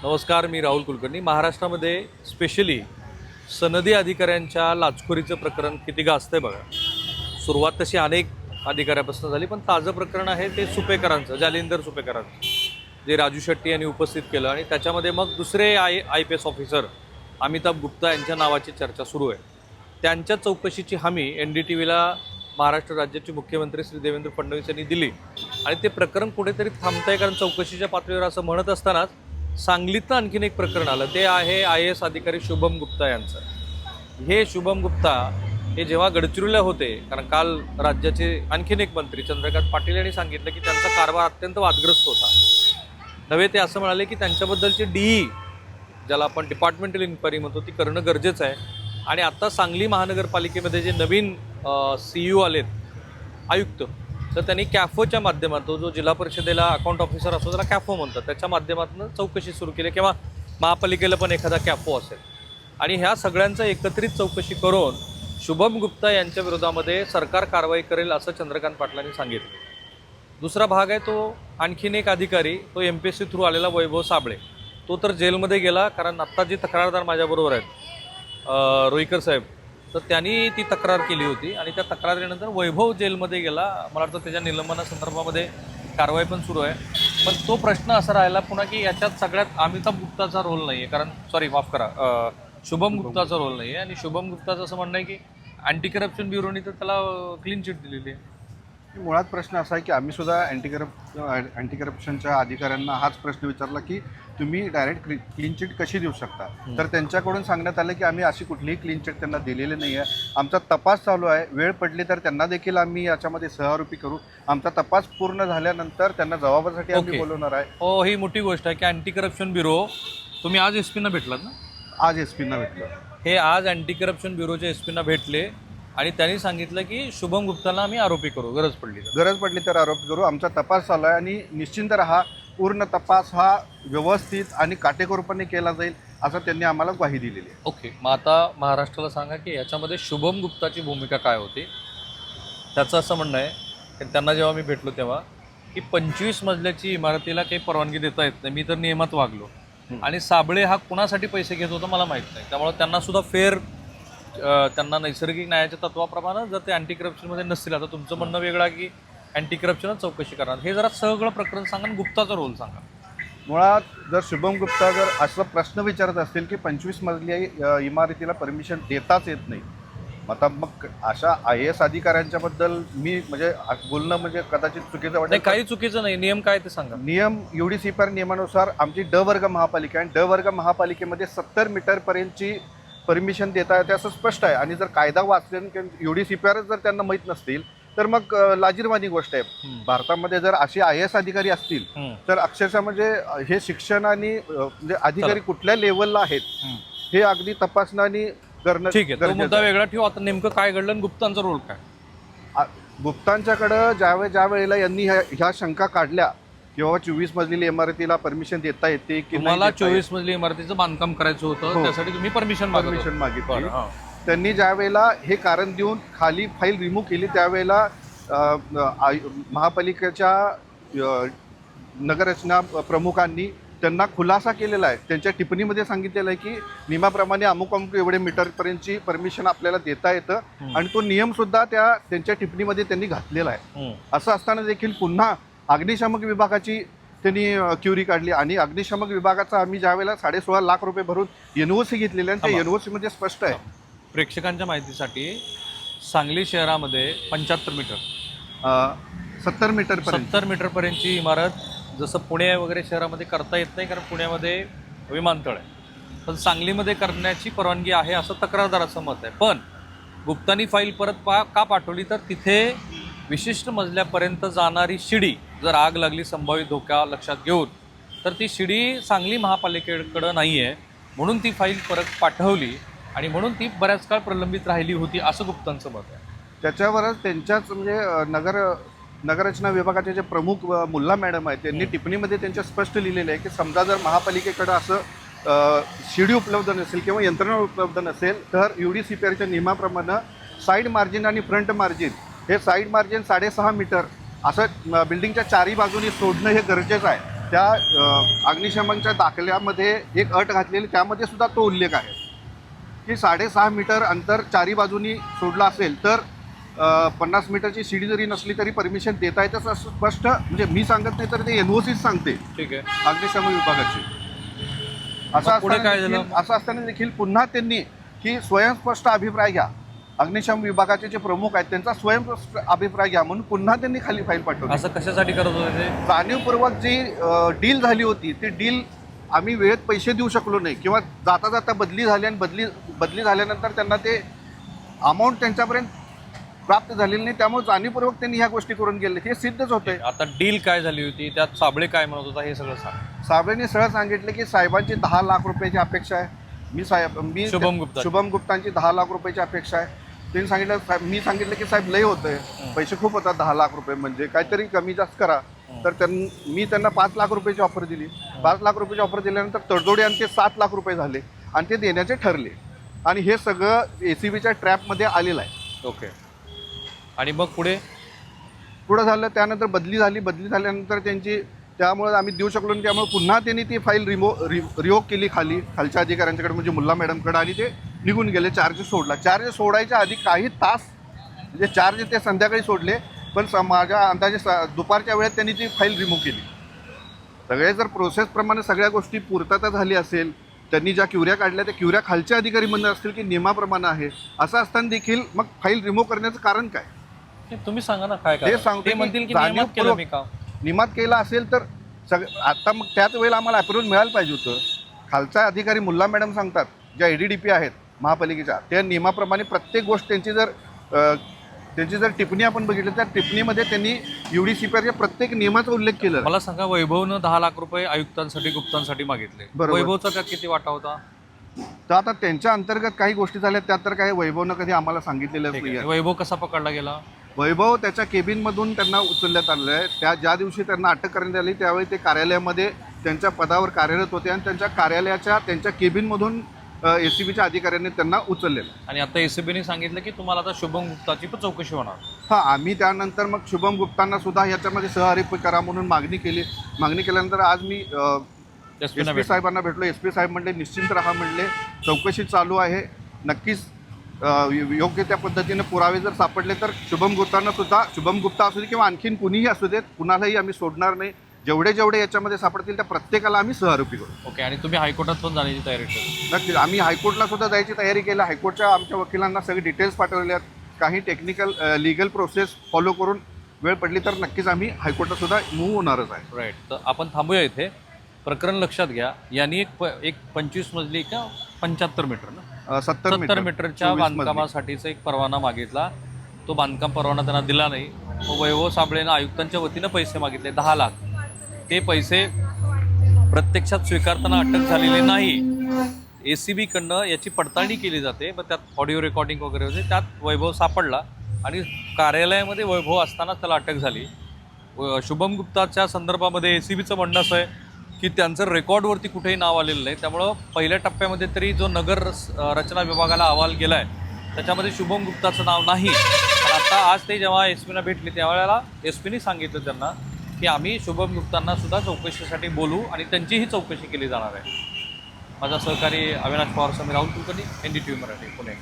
नमस्कार, मी राहुल कुलकर्णी. महाराष्ट्रामध्ये स्पेशली सनदी अधिकाऱ्यांच्या लाचखोरीचं प्रकरण किती गाजतंय बघा. सुरुवात तशी अनेक अधिकाऱ्यापासून झाली, पण ताजं प्रकरण आहे ते सुपेकरांचं, जालिंदर सुपेकरांचं, जे राजू शेट्टी यांनी उपस्थित केलं. आणि त्याच्यामध्ये मग दुसरे IPS ऑफिसर अमिताभ गुप्ता यांच्या नावाची चर्चा सुरू आहे. त्यांच्या चौकशीची हमी NDTVला महाराष्ट्र राज्याचे मुख्यमंत्री श्री देवेंद्र फडणवीस यांनी दिली. आणि ते प्रकरण कुठेतरी थांबतंय, कारण चौकशीच्या पातळीवर असं म्हणत असतानाच सांगलीतनं आणखीन एक प्रकरण आलं. ते आहे IAS अधिकारी शुभम गुप्ता यांचं. हे शुभम गुप्ता हे जेव्हा गडचिरोलीला होते, कारण काल राज्याचे आणखीन एक मंत्री चंद्रकांत पाटील यांनी सांगितलं की त्यांचा कारभार अत्यंत वादग्रस्त होता. नव्हे, ते असं म्हणाले की त्यांच्याबद्दलची DE, ज्याला आपण डिपार्टमेंटल इन्क्वायरी म्हणतो, ती करणं गरजेचं आहे. आणि आत्ता सांगली महानगरपालिकेमध्ये जे नवीन CEO आलेत, आयुक्त, तर त्यांनी कॅफोच्या माध्यमातून, जो जिल्हा परिषदेला अकाउंट ऑफिसर असतो त्याला कॅफो म्हणतात, त्याच्या माध्यमातून चौकशी सुरू केली, किंवा महापालिकेला पण एखादा कॅफो असेल. आणि ह्या सगळ्यांचं एकत्रित चौकशी करून शुभम गुप्ता यांच्या विरोधामध्ये सरकार कारवाई करेल असं चंद्रकांत पाटलांनी सांगितलं. दुसरा भाग आहे तो आणखीन एक अधिकारी, तो MPSC थ्रू आलेला वैभव साबळे. तो तर जेलमध्ये गेला, कारण आत्ता जी तक्रारदार माझ्याबरोबर आहेत, रोईकर साहेब, तर त्यांनी ती तक्रार केली होती. आणि त्या तक्रारीनंतर वैभव जेलमध्ये गेला. मला वाटतं त्याच्या निलंबनासंदर्भामध्ये कारवाई पण सुरू आहे. पण तो प्रश्न असा राहिला पुन्हा की याच्यात सगळ्यात अमिताभ गुप्ताचा रोल नाही आहे, कारण माफ करा, शुभम गुप्ताचा रोल नाही आहे. आणि शुभम गुप्ताचं असं म्हणणं आहे की अँटी करप्शन ब्युरोनी तर त्याला क्लीन चिट दिलेली आहे. मुळात प्रश्न असा आहे की आम्ही सुद्धा अँटी करप्शनच्या अधिकाऱ्यांना हाच प्रश्न विचारला की तुम्ही डायरेक्ट क्लीन चिट कशी देऊ शकता. तर त्यांच्याकडून सांगण्यात आलं की आम्ही अशी कुठलीही क्लीन चिट त्यांना दिलेली नाही आहे. आमचा तपास चालू आहे, वेळ पडली तर त्यांना देखील आम्ही याच्यामध्ये सहआरोपी करू. आमचा तपास पूर्ण झाल्यानंतर त्यांना जबाबासाठी आम्ही बोलवणार आहे. हो, ही मोठी गोष्ट आहे की अँटी करप्शन ब्युरो, तुम्ही आज SP ना भेटलात ना? आज SP ना भेटलं. हे आज अँटी करप्शन ब्युरोच्या SP ना भेटले आणि त्यांनी सांगितलं की शुभम गुप्ताला आम्ही आरोपी करू, गरज पडली तर आरोपी करू. आमचा तपास चालू आहे आणि निश्चिंत राहा, पूर्ण तपास हा व्यवस्थित आणि काटेकोरपणे केला जाईल असं त्यांनी आम्हाला ग्वाही दिलेली आहे. ओके, मग आता महाराष्ट्राला सांगा की याच्यामध्ये शुभम गुप्ताची भूमिका काय होती. त्याचं असं म्हणणं आहे की त्यांना जेव्हा मी भेटलो तेव्हा की 25 मजल्याची इमारतीला काही परवानगी देता येत नाही, मी तर नियमात वागलो. आणि साबळे हा कुणासाठी पैसे घेत होता मला माहीत नाही, त्यामुळे त्यांना सुद्धा त्यांना नैसर्गिक न्यायाच्या तत्वाप्रमाणे जर ते अँटी करप्शनमध्ये नसतील. आता तुमचं म्हणणं वेगळं की अँटी करप्शनच चौकशी करणार. हे जरा सगळं प्रकरण सांगा आणि गुप्ताचा रोल सांगा. मुळात जर शुभम गुप्ता जर असा प्रश्न विचारत असतील की 25 मजली इमारतीला परमिशन देताच येत नाही, आता मग अशा IAS अधिकाऱ्यांच्याबद्दल मी बोलणं कदाचित चुकीचं वाटतं. काही चुकीचं नाही. नियम काय ते सांगा. नियम UDCPR नियमानुसार आमची D वर्ग महापालिका आहे. D वर्ग महापालिकेमध्ये 70 मीटरपर्यंतची परमिशन देता येते असं स्पष्ट आहे. आणि जर कायदा वाचले UDCPR जर त्यांना माहीत नसतील तर मग लाजिरवाणी गोष्ट आहे. भारतामध्ये जर असे IAS अधिकारी असतील तर अक्षरशः हे शिक्षण आणि अधिकारी कुठल्या लेवलला आहेत हे अगदी तपासणं आणि करणं. ठीक आहे, तो मुद्दा वेगळा ठेवू. आता नेमकं काय घडलं आणि गुप्तांचा रोल काय? गुप्तांच्याकडं ज्या वेळेला यांनी ह्या शंका काढल्या किंवा 24 मजली इमारतीला परमिशन देता येते की मला 24 मजली इमारतीचं बांधकाम करायचं होतं, त्यासाठी तुम्ही परमिशन मागितली. त्यांनी ज्या वेळेला हे कारण देऊन खाली फाईल रिमूव्ह केली त्यावेळेला महापालिकेच्या नगररचना प्रमुखांनी त्यांना खुलासा केलेला आहे. त्यांच्या टिप्पणीमध्ये सांगितलेलं आहे की नियमाप्रमाणे अमुक एवढे मीटरपर्यंतची परमिशन आपल्याला देता येतं आणि तो नियम सुद्धा त्यांच्या टिप्पणीमध्ये त्यांनी घातलेला आहे. असं असताना देखील पुन्हा अग्निशामक विभागाची त्यांनी क्युरी काढली. आणि अग्निशामक विभागाचा आम्ही ज्यावेळेला 16.5 लाख रुपये भरून NOC घेतलेले आहे, त्या NOC मध्ये स्पष्ट आहे. प्रेक्षकांच्या माहितीसाठी सांगली शहरामध्ये 75 मीटर 70 मीटरपर्यंतची इमारत, जसं पुणे वगैरे शहरामध्ये करता येत नाही कारण पुण्यामध्ये विमानतळ आहे, पण सांगलीमध्ये करण्याची परवानगी आहे असं तक्रारदाराचं मत आहे. पण गुप्तांनी फाईल परत का पाठवली तर तिथे विशिष्ट मजल्यापर्यंत जाणारी शिडी, जर आग लागली संभाव्य धोका लक्षात घेऊन, तर ती शिडी सांगली महापालिकेकडं नाही आहे, म्हणून ती फाईल परत पाठवली आणि म्हणून ती बऱ्याच काळ प्रलंबित राहिली होती असं गुप्तांचं मत आहे. त्याच्यावरच त्यांच्याच नगररचना विभागाचे जे प्रमुख मुल्ला मॅडम आहेत त्यांनी टिप्पणीमध्ये त्यांच्या स्पष्ट लिहिलेलं आहे की समजा जर महापालिकेकडं असं शिडी उपलब्ध नसेल किंवा यंत्रणा उपलब्ध नसेल तर UDCPRच्या नियमाप्रमाणे साईड मार्जिन आणि फ्रंट मार्जिन हे साईड मार्जिन 6.5 मीटर असं बिल्डिंगच्या चारही बाजूनी सोडणं हे गरजेचं आहे. त्या अग्निशमनच्या दाखल्यामध्ये एक अट घातलेली, त्यामध्ये सुद्धा तो उल्लेख आहे की 6.5 मीटर अंतर चारी बाजूनी सोडलं असेल तर 50 मीटरची शिडी जरी नसली तरी परमिशन देता येतं, असं स्पष्ट, म्हणजे मी सांगत नाही तर ते एनओसीच सांगते ठीक आहे. अग्निशमन विभागाची. मग पुढे काय झालं? असं असताना देखील पुन्हा त्यांनी की स्वयंस्पष्ट अभिप्राय घ्या, अग्निशमन विभागाचे जे प्रमुख आहेत त्यांचा स्वयंस्पष्ट अभिप्राय घ्या म्हणून पुन्हा त्यांनी खाली फाईल पाठवली. असं कशासाठी करत होते ते? जाणीवपूर्वक जी डील झाली होती ती डील आम्ही वेळेत पैसे देऊ शकलो नाही, किंवा जाता जाता बदली झाली आणि बदली झाल्यानंतर त्यांना ते अमाऊंट त्यांच्यापर्यंत प्राप्त झालेली नाही, त्यामुळे जाणीवपूर्वक त्यांनी ह्या गोष्टी करून गेले, हे सिद्धच होते. आता डील काय झाली होती, त्यात साबळे काय म्हणत होता हे सगळं सांग. साहेबांनी सरळ सांगितले की साहेबांची 10 लाख रुपयाची अपेक्षा आहे. मी शुभम गुप्तांची 10 लाख रुपयाची अपेक्षा आहे. त्यांनी सांगितलं, मी सांगितलं की साहेब लय होतंय, पैसे खूप होतात, 10 लाख रुपये म्हणजे काहीतरी कमी जास्त करा. तर मी त्यांना 5 लाख रुपयाची ऑफर दिली. 5 लाख रुपयाची ऑफर दिल्यानंतर तडजोडी आणि ते 7 लाख रुपये झाले आणि ते देण्याचे ठरले, आणि हे सगळं ACBच्या ट्रॅपमध्ये आलेलं आहे. ओके. आणि मग पुढे झालं, त्यानंतर बदली झाल्यानंतर त्यांची, त्यामुळे आम्ही देऊ शकलो नाही, त्यामुळे पुन्हा त्यांनी ती फाईल रिवोक केली खालच्या अधिकाऱ्यांच्याकडे, म्हणजे मुल्ला मॅडमकडे, आणि ते निघून गेले. चार्ज सोडला. चार्ज सोडायच्या आधी काही तास, म्हणजे चार्ज ते संध्याकाळी सोडले, पण माझ्या अंदाजे दुपारच्या वेळेत त्यांनी ती फाईल रिमूव्ह केली. सगळे जर प्रोसेसप्रमाणे सगळ्या गोष्टी पूर्तता झाली असेल, त्यांनी ज्या क्युऱ्या काढल्या त्या क्युऱ्या खालच्या अधिकारी म्हणत असतील की नियमाप्रमाणे आहे, असं असताना देखील मग फाईल रिमूव्ह करण्याचं कारण काय? तुम्ही सांगा ना काय ते सांगतो. ते म्हणतील की नियमात केलं मी काम. नियमात केलं असेल तर आता मग त्याच वेळेला आम्हाला अप्रूव्हल मिळायला पाहिजे होतं. खालचा अधिकारी मुल्ला मॅडम सांगतात, ज्या ADDP आहेत महापालिकेच्या, त्या नियमाप्रमाणे प्रत्येक गोष्ट त्यांची जर टिप्पणी आपण बघितली त्या टिप्पणीमध्ये त्यांनी UDCPRच्या प्रत्येक नियमाचा उल्लेख केला. मला सांगा, वैभवनं 10 लाख रुपये आयुक्तांसाठी गुप्तांसाठी मागितले, वैभवचा का किती वाटा होता? तर आता त्यांच्या अंतर्गत काही गोष्टी झाल्या, त्यात तर काही वैभवनं कधी आम्हाला सांगितलेलं नाही. वैभव कसा पकडला गेला? वैभव त्याच्या केबिनमधून त्यांना उचलण्यात आलेलं आहे. ज्या दिवशी त्यांना अटक करण्यात आली त्यावेळी ते कार्यालयामध्ये त्यांच्या पदावर कार्यरत होते, आणि त्यांच्या कार्यालयाच्या त्यांच्या केबिनमधून ACBच्या अधिकाऱ्यांनी त्यांना उचललेलं. आणि आता ACBने सांगितलं की तुम्हाला आता शुभम गुप्ताची पण चौकशी होणार. हां, आम्ही त्यानंतर मग शुभम गुप्तांना सुद्धा याच्यामध्ये सहआरोपी करा म्हणून मागणी केल्यानंतर आज मी SP साहेबांना भेटलो. SP साहेब म्हणले निश्चिंत राहा, म्हणले चौकशी चालू आहे, नक्कीच योग्य त्या पद्धतीने पुरावे जर सापडले तर शुभम गुप्ता असू दे किंवा आणखीन कुणीही असू देत, कुणालाही आम्ही सोडणार नाही. जेवढे याच्यामध्ये सापडतील त्या प्रत्येकाला आम्ही सहआरोपी करू. ओके. आणि तुम्ही हायकोर्टात पण जाण्याची तयारी केली? नक्कीच. आम्ही हायकोर्टला सुद्धा जायची तयारी केली. हायकोर्टच्या आमच्या वकिलांना सगळे डिटेल्स पाठवले आहेत. काही टेक्निकल लीगल प्रोसेस फॉलो करून वेळ पडली तर नक्कीच आम्ही हायकोर्टात सुद्धा मूव्ह होणारच आहे. राईट. तर आपण थांबूया इथे. प्रकरण लक्षात घ्या, यांनी एक 25 मजली का 75 मीटर ना 70 मीटरच्या बांधकामासाठीचा एक परवाना मागितला. तो बांधकाम परवाना त्यांना दिला नाही. मग वैभव साबळेनं आयुक्तांच्या वतीनं पैसे मागितले 10 लाख. ते पैसे प्रत्यक्षात स्वीकारताना अटक झालेली नाही. ACBकडनं याची पडताळणी केली जाते, मग त्यात ऑडिओ रेकॉर्डिंग वगैरे होते, त्यात वैभव सापडला आणि कार्यालयामध्ये वैभव असताना त्याला अटक झाली. शुभम गुप्ताच्या संदर्भामध्ये ACBचं म्हणणं असं आहे की त्यांचं रेकॉर्डवरती कुठेही नाव आलेलं नाही. त्यामुळं पहिल्या टप्प्यामध्ये तरी जो नगर रचना विभागाला अहवाल गेला आहे त्याच्यामध्ये शुभम गुप्ताचं नाव नाही. पण आता आज ते जेव्हा SPना भेटले त्यावेळेला SPने सांगितलं त्यांना की आम्ही शुभम गुप्तांना सुद्धा चौकशीसाठी बोलू आणि त्यांचीही चौकशी केली जाणार आहे. माझा सहकारी अविनाश पवार, समीर राहुल कुलकर्णी, NDTV मराठी, पुणे.